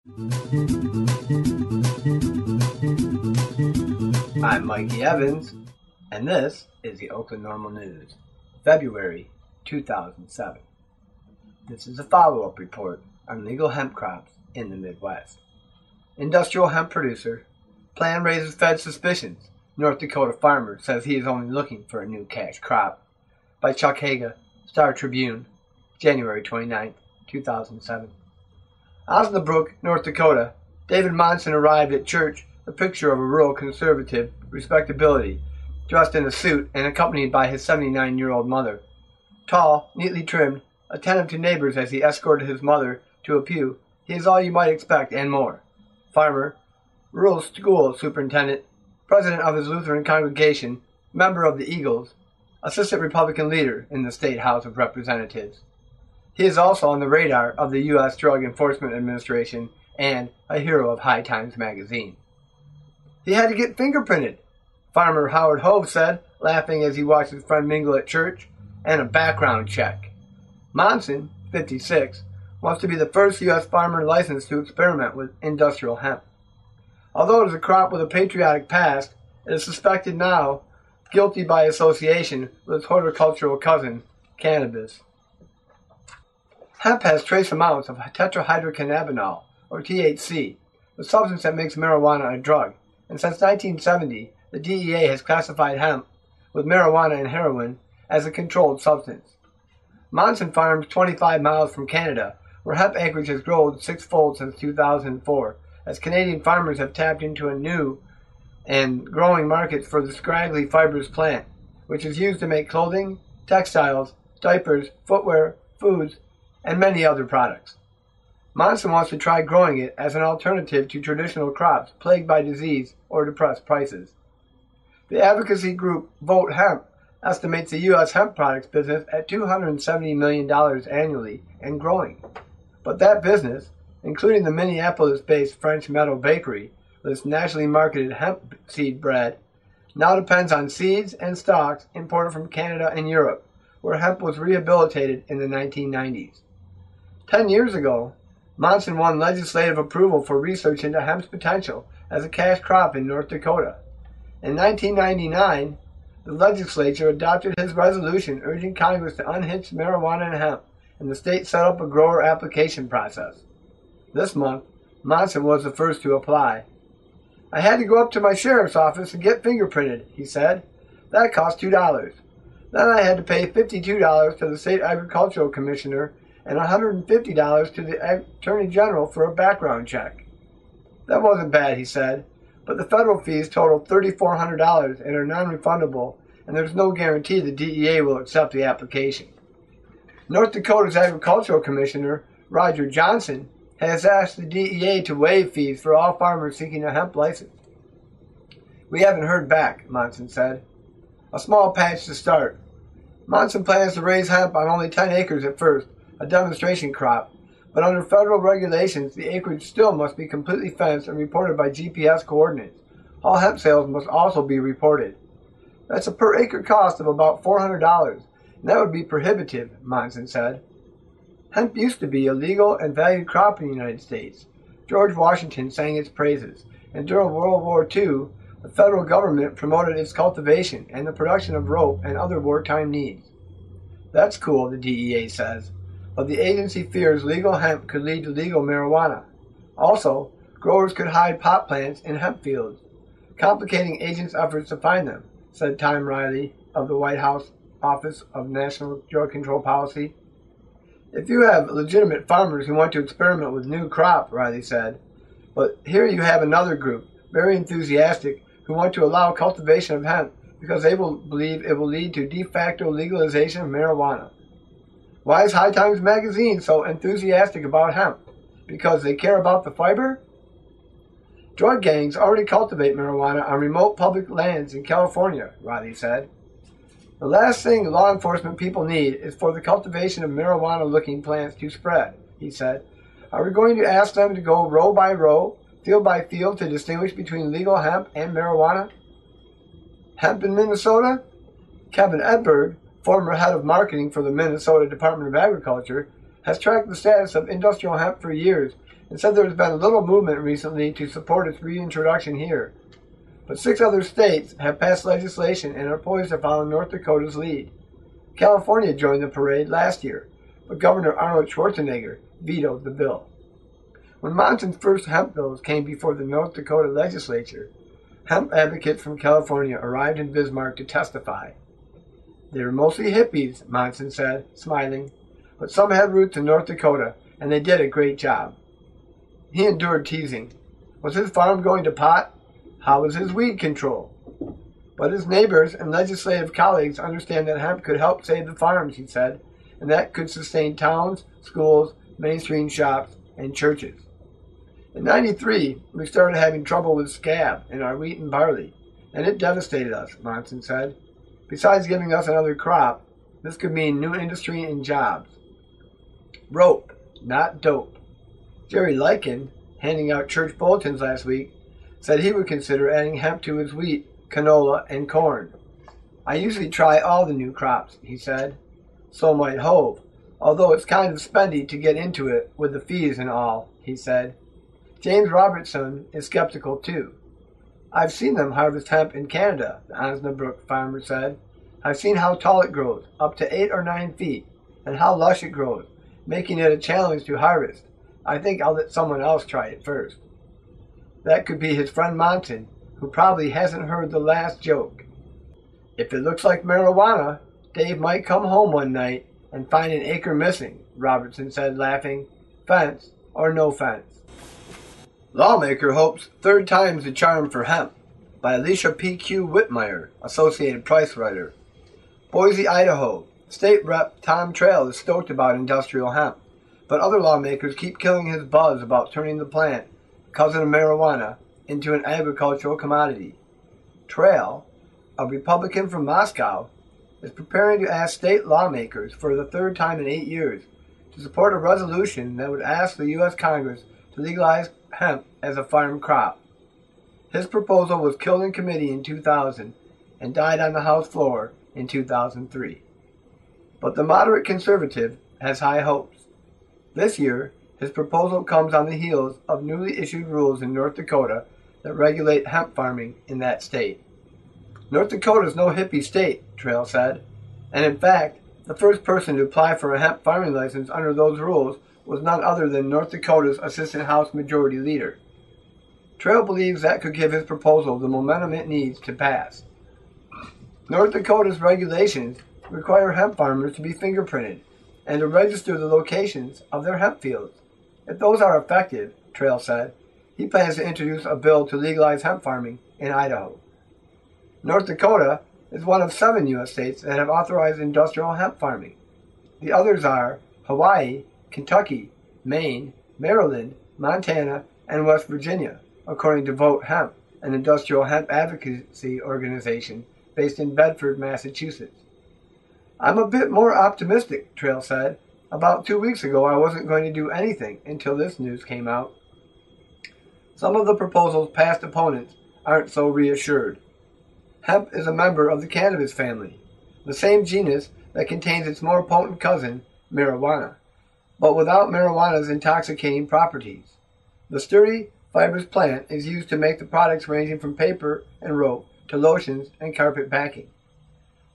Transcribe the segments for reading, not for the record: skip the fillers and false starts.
I'm Mikey Evans, and this is the Oakland NORML News, February 2007. This is a follow-up report on legal hemp crops in the Midwest. Industrial hemp producer, plan raises Fed suspicions. North Dakota farmer says he is only looking for a new cash crop. By Chuck Haga, Star Tribune, January 29, 2007. Osnabrück, North Dakota. David Monson arrived at church, a picture of a rural conservative respectability, dressed in a suit and accompanied by his 79-year-old mother. Tall, neatly trimmed, attentive to neighbors as he escorted his mother to a pew, he is all you might expect and more. Farmer, rural school superintendent, president of his Lutheran congregation, member of the Eagles, assistant Republican leader in the State House of Representatives. He is also on the radar of the U.S. Drug Enforcement Administration and a hero of High Times magazine. He had to get fingerprinted, farmer Howard Hove said, laughing as he watched his friend mingle at church, and a background check. Monson, 56, wants to be the first U.S. farmer licensed to experiment with industrial hemp. Although it is a crop with a patriotic past, it is suspected now guilty by association with its horticultural cousin, cannabis. Hemp has trace amounts of tetrahydrocannabinol, or THC, the substance that makes marijuana a drug, and since 1970, the DEA has classified hemp, with marijuana and heroin, as a controlled substance. Monson farms 25 miles from Canada, where hemp acreage has grown sixfold since 2004, as Canadian farmers have tapped into a new and growing market for the scraggly fibrous plant, which is used to make clothing, textiles, diapers, footwear, foods, and many other products. Monson wants to try growing it as an alternative to traditional crops plagued by disease or depressed prices. The advocacy group Vote Hemp estimates the U.S. hemp products business at $270 million annually and growing. But that business, including the Minneapolis-based French Meadow Bakery with its nationally marketed hemp seed bread, now depends on seeds and stalks imported from Canada and Europe, where hemp was rehabilitated in the 1990s. 10 years ago, Monson won legislative approval for research into hemp's potential as a cash crop in North Dakota. In 1999, the legislature adopted his resolution urging Congress to unhitch marijuana and hemp, and the state set up a grower application process. This month, Monson was the first to apply. "I had to go up to my sheriff's office and get fingerprinted," he said. "That cost $2. Then I had to pay $52 to the state agricultural commissioner and $150 to the attorney general for a background check." "That wasn't bad," he said, "but the federal fees total $3,400 and are non-refundable, and there's no guarantee the DEA will accept the application." North Dakota's agricultural commissioner, Roger Johnson, has asked the DEA to waive fees for all farmers seeking a hemp license. "We haven't heard back," Monson said. "A small patch to start. Monson plans to raise hemp on only 10 acres at first, a demonstration crop, but under federal regulations, the acreage still must be completely fenced and reported by GPS coordinates. All hemp sales must also be reported. That's a per acre cost of about $400, and that would be prohibitive," Monson said. Hemp used to be a legal and valued crop in the United States. George Washington sang its praises, and during World War II, the federal government promoted its cultivation and the production of rope and other wartime needs. "That's cool," the DEA says, but the agency fears legal hemp could lead to legal marijuana. Also, growers could hide pot plants in hemp fields, complicating agents' efforts to find them, said Tom Riley of the White House Office of National Drug Control Policy. "If you have legitimate farmers who want to experiment with new crop," Riley said, "but here you have another group, very enthusiastic, who want to allow cultivation of hemp because they believe it will lead to de facto legalization of marijuana. Why is High Times magazine so enthusiastic about hemp? Because they care about the fiber? Drug gangs already cultivate marijuana on remote public lands in California," Riley said. "The last thing law enforcement people need is for the cultivation of marijuana-looking plants to spread," he said. "Are we going to ask them to go row by row, field by field, to distinguish between legal hemp and marijuana?" Hemp in Minnesota? Kevin Edberg, former head of marketing for the Minnesota Department of Agriculture, has tracked the status of industrial hemp for years and said there has been little movement recently to support its reintroduction here. But 6 other states have passed legislation and are poised to follow North Dakota's lead. California joined the parade last year, but Governor Arnold Schwarzenegger vetoed the bill. When Monson's first hemp bills came before the North Dakota legislature, hemp advocates from California arrived in Bismarck to testify. They were mostly hippies, Monson said, smiling, but some had roots in North Dakota, and they did a great job. He endured teasing. Was his farm going to pot? How was his weed control? But his neighbors and legislative colleagues understand that hemp could help save the farms, he said, and that could sustain towns, schools, mainstream shops, and churches. In '93, we started having trouble with scab in our wheat and barley, and it devastated us, Monson said. Besides giving us another crop, this could mean new industry and jobs. Rope, not dope. Jerry Lykin, handing out church bulletins last week, said he would consider adding hemp to his wheat, canola, and corn. I usually try all the new crops, he said. So might Hove, although it's kind of spendy to get into it with the fees and all, he said. James Robertson is skeptical too. I've seen them harvest hemp in Canada, the Osnabrück farmer said. I've seen how tall it grows, up to 8 or 9 feet, and how lush it grows, making it a challenge to harvest. I think I'll let someone else try it first. That could be his friend Monson, who probably hasn't heard the last joke. If it looks like marijuana, Dave might come home one night and find an acre missing, Robertson said, laughing. Fence or no fence. Lawmaker hopes 3rd time's the charm for hemp, by Alicia P.Q. Whitmire, Associated Press writer. Boise, Idaho. State Rep Tom Trail is stoked about industrial hemp, but other lawmakers keep killing his buzz about turning the plant, cousin of marijuana, into an agricultural commodity. Trail, a Republican from Moscow, is preparing to ask state lawmakers for the 3rd time in 8 years to support a resolution that would ask the U.S. Congress to legalize hemp as a farm crop. His proposal was killed in committee in 2000 and died on the House floor in 2003. But the moderate conservative has high hopes. This year, his proposal comes on the heels of newly issued rules in North Dakota that regulate hemp farming in that state. North Dakota is no hippie state, Trail said, and in fact, the first person to apply for a hemp farming license under those rules was none other than North Dakota's Assistant House Majority Leader. Trail believes that could give his proposal the momentum it needs to pass. North Dakota's regulations require hemp farmers to be fingerprinted and to register the locations of their hemp fields. If those are effective, Trail said, he plans to introduce a bill to legalize hemp farming in Idaho. North Dakota is one of 7 U.S. states that have authorized industrial hemp farming. The others are Hawaii, Kentucky, Maine, Maryland, Montana, and West Virginia, according to Vote Hemp, an industrial hemp advocacy organization based in Bedford, Massachusetts. I'm a bit more optimistic, Trail said. About 2 weeks ago, I wasn't going to do anything until this news came out. Some of the proposal's past opponents aren't so reassured. Hemp is a member of the cannabis family, the same genus that contains its more potent cousin, marijuana, but without marijuana's intoxicating properties. The sturdy, fibrous plant is used to make the products ranging from paper and rope to lotions and carpet backing.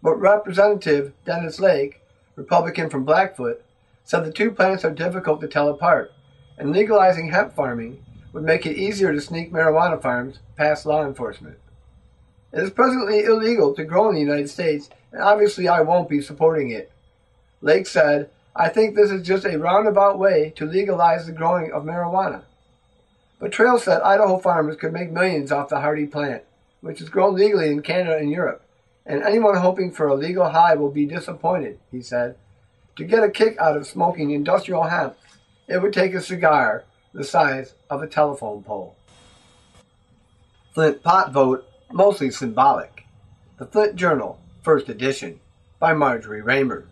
But Representative Dennis Lake, Republican from Blackfoot, said the 2 plants are difficult to tell apart, and legalizing hemp farming would make it easier to sneak marijuana farms past law enforcement. It is presently illegal to grow in the United States, and obviously I won't be supporting it. Lake said, I think this is just a roundabout way to legalize the growing of marijuana. But Trail said Idaho farmers could make millions off the hardy plant, which is grown legally in Canada and Europe, and anyone hoping for a legal high will be disappointed, he said. To get a kick out of smoking industrial hemp, it would take a cigar the size of a telephone pole. Flint pot vote, mostly symbolic. The Flint Journal, 1st edition, by Marjorie Raymer.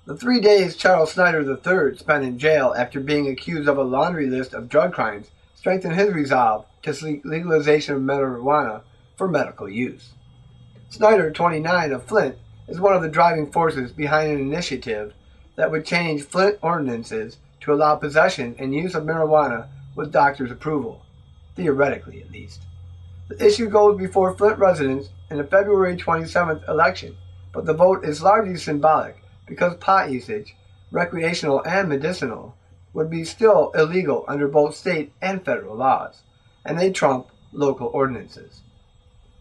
The 3 days Charles Snyder III spent in jail after being accused of a laundry list of drug crimes strengthened his resolve to seek legalization of marijuana for medical use. Snyder, 29, of Flint, is one of the driving forces behind an initiative that would change Flint ordinances to allow possession and use of marijuana with doctor's approval, theoretically at least. The issue goes before Flint residents in the February 27th election, but the vote is largely symbolic because pot usage, recreational and medicinal, would be still illegal under both state and federal laws, and they trump local ordinances.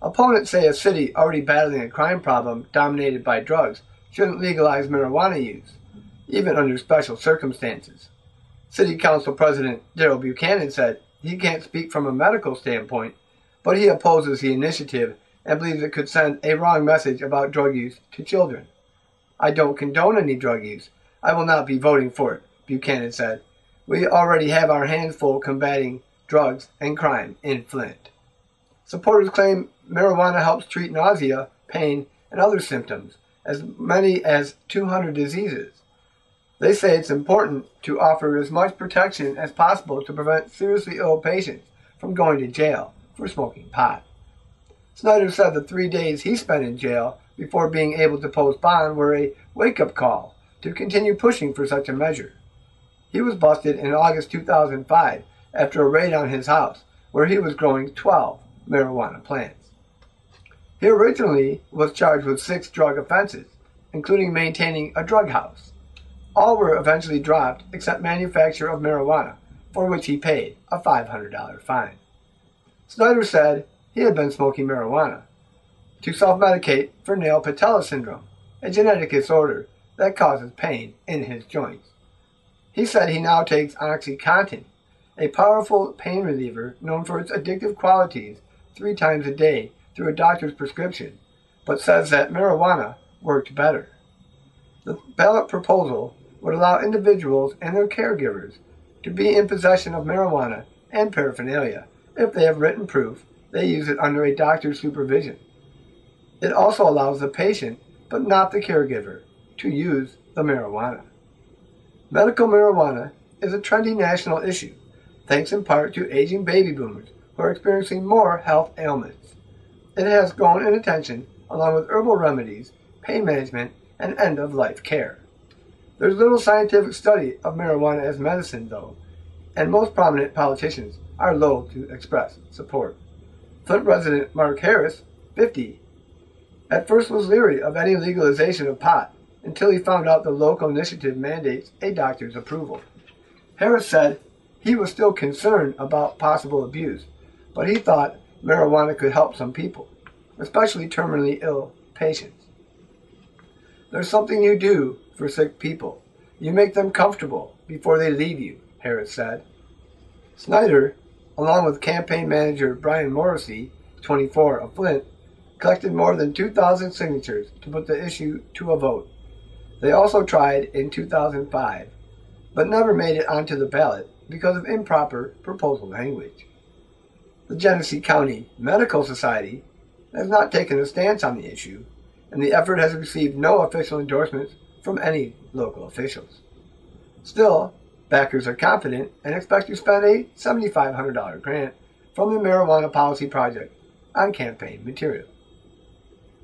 Opponents say a city already battling a crime problem dominated by drugs shouldn't legalize marijuana use, even under special circumstances. City Council President Darrell Buchanan said he can't speak from a medical standpoint, but he opposes the initiative and believes it could send a wrong message about drug use to children. "I don't condone any drug use. I will not be voting for it," Buchanan said. "We already have our hands full combating drugs and crime in Flint." Supporters claim marijuana helps treat nausea, pain, and other symptoms, as many as 200 diseases. They say it's important to offer as much protection as possible to prevent seriously ill patients from going to jail for smoking pot. Snyder said the 3 days he spent in jail before being able to post bond were a wake-up call to continue pushing for such a measure. He was busted in August 2005 after a raid on his house, where he was growing 12 marijuana plants. He originally was charged with 6 drug offenses, including maintaining a drug house. All were eventually dropped except manufacture of marijuana, for which he paid a $500 fine. Snyder said he had been smoking marijuana to self-medicate for nail patella syndrome, a genetic disorder that causes pain in his joints. He said he now takes OxyContin, a powerful pain reliever known for its addictive qualities, 3 times a day through a doctor's prescription, but says that marijuana worked better. The ballot proposal would allow individuals and their caregivers to be in possession of marijuana and paraphernalia if they have written proof they use it under a doctor's supervision. It also allows the patient, but not the caregiver, to use the marijuana. Medical marijuana is a trendy national issue, thanks in part to aging baby boomers who are experiencing more health ailments. It has grown in attention along with herbal remedies, pain management, and end-of-life care. There's little scientific study of marijuana as medicine, though, and most prominent politicians are loath to express support. Flint resident Mark Harris, 50, at first was leery of any legalization of pot until he found out the local initiative mandates a doctor's approval. Harris said he was still concerned about possible abuse, but he thought marijuana could help some people, especially terminally ill patients. "There's something you do for sick people. You make them comfortable before they leave you," Harris said. Snyder, along with campaign manager Brian Morrissey, 24, of Flint, collected more than 2,000 signatures to put the issue to a vote. They also tried in 2005, but never made it onto the ballot because of improper proposal language. The Genesee County Medical Society has not taken a stance on the issue, and the effort has received no official endorsements from any local officials. Still, backers are confident and expect to spend a $7,500 grant from the Marijuana Policy Project on campaign material.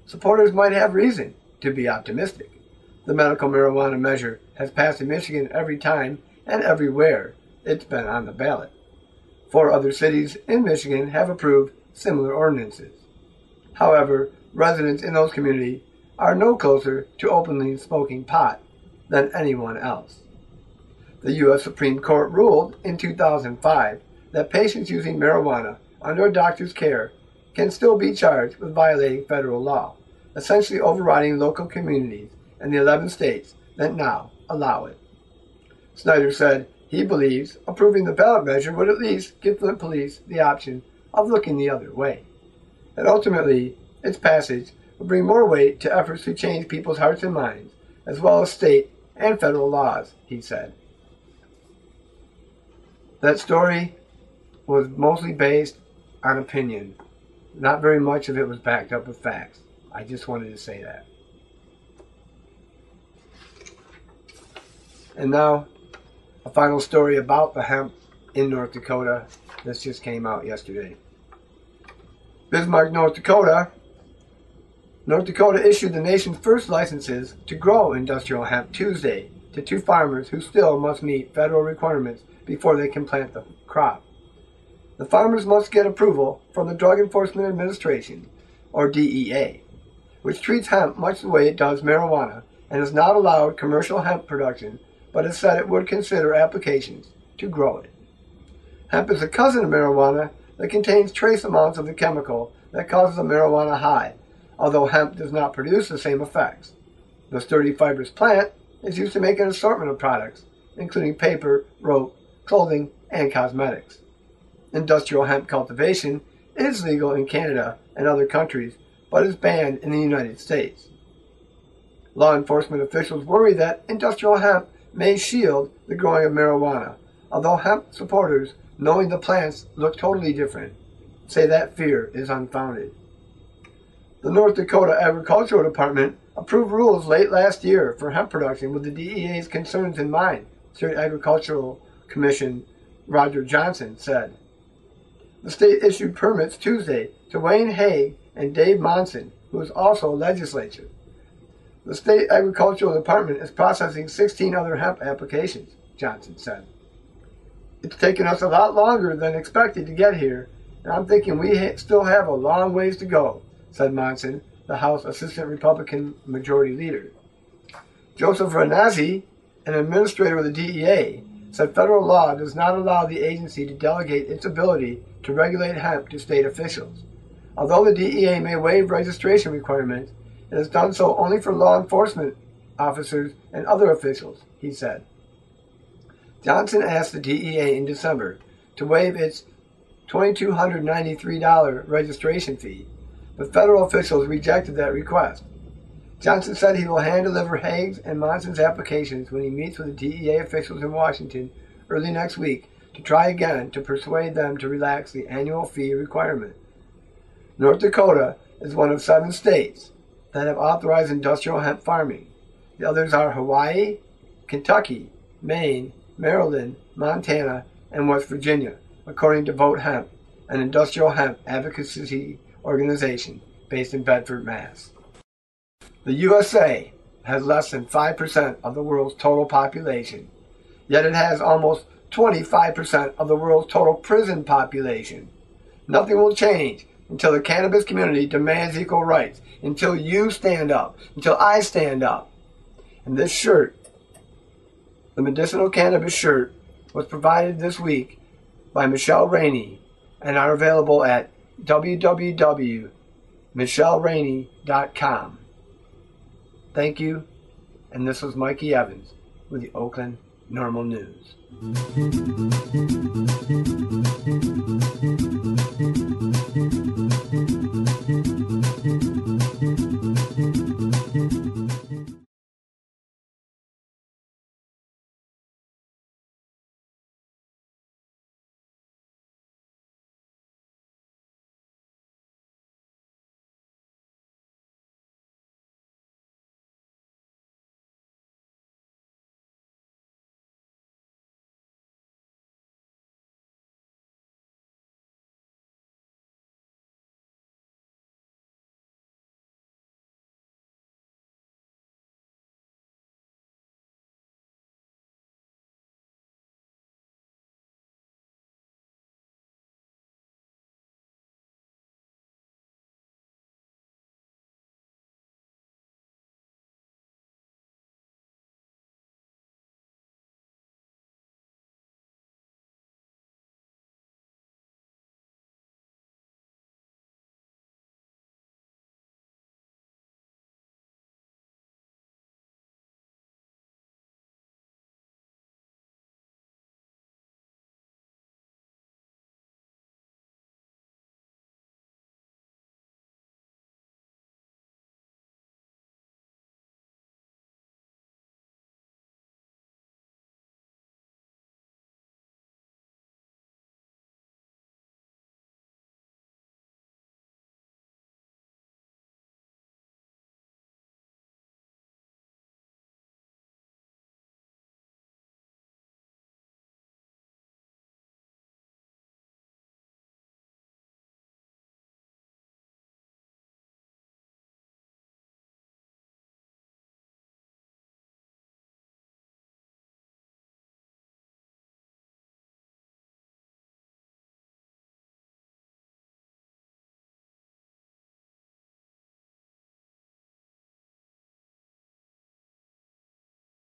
Supporters might have reason to be optimistic. The medical marijuana measure has passed in Michigan every time and everywhere it's been on the ballot. 4 other cities in Michigan have approved similar ordinances. However, residents in those communities are no closer to openly smoking pot than anyone else. The U.S. Supreme Court ruled in 2005 that patients using marijuana under a doctor's care can still be charged with violating federal law, essentially overriding local communities in the 11 states that now allow it. Snyder said he believes approving the ballot measure would at least give Flint police the option of looking the other way. And ultimately, its passage will bring more weight to efforts to change people's hearts and minds, as well as state and federal laws, he said. That story was mostly based on opinion. Not very much of it was backed up with facts. I just wanted to say that. And now, a final story about the hemp in North Dakota. This just came out yesterday. Bismarck, North Dakota. North Dakota issued the nation's first licenses to grow industrial hemp Tuesday, to 2 farmers who still must meet federal requirements before they can plant the crop. The farmers must get approval from the Drug Enforcement Administration, or DEA, which treats hemp much the way it does marijuana and has not allowed commercial hemp production, but has said it would consider applications to grow it. Hemp is a cousin of marijuana that contains trace amounts of the chemical that causes a marijuana high, although hemp does not produce the same effects. The sturdy fibrous plant is used to make an assortment of products, including paper, rope, clothing, and cosmetics. Industrial hemp cultivation is legal in Canada and other countries, but is banned in the United States. Law enforcement officials worry that industrial hemp may shield the growing of marijuana, although hemp supporters, knowing the plants look totally different, say that fear is unfounded. The North Dakota Agricultural Department approved rules late last year for hemp production with the DEA's concerns in mind, State Agricultural Commission Roger Johnson said. The state issued permits Tuesday to Wayne Haig and Dave Monson, who is also a legislator. The State Agricultural Department is processing 16 other hemp applications, Johnson said. It's taken us a lot longer than expected to get here, and I'm thinking we still have a long ways to go, said Monson, the House Assistant Republican Majority Leader. Joseph Renazzi, an administrator of the DEA, said federal law does not allow the agency to delegate its ability to regulate hemp to state officials. Although the DEA may waive registration requirements, it has done so only for law enforcement officers and other officials, he said. Johnson asked the DEA in December to waive its $2,293 registration fee, but federal officials rejected that request. Johnson said he will hand-deliver Haig's and Monson's applications when he meets with the DEA officials in Washington early next week to try again to persuade them to relax the annual fee requirement. North Dakota is one of 7 states that have authorized industrial hemp farming. The others are Hawaii, Kentucky, Maine, Maryland, Montana, and West Virginia, according to Vote Hemp, an industrial hemp advocacy organization based in Bedford, Mass. The USA has less than 5% of the world's total population, yet it has almost 25% of the world's total prison population. Nothing will change until the cannabis community demands equal rights, until you stand up, until I stand up. And this shirt, the medicinal cannabis shirt, was provided this week by Michelle Rainey and are available at www.michelleraney.com. Thank you, and this was Mikey Evans with the Oakland NORML News.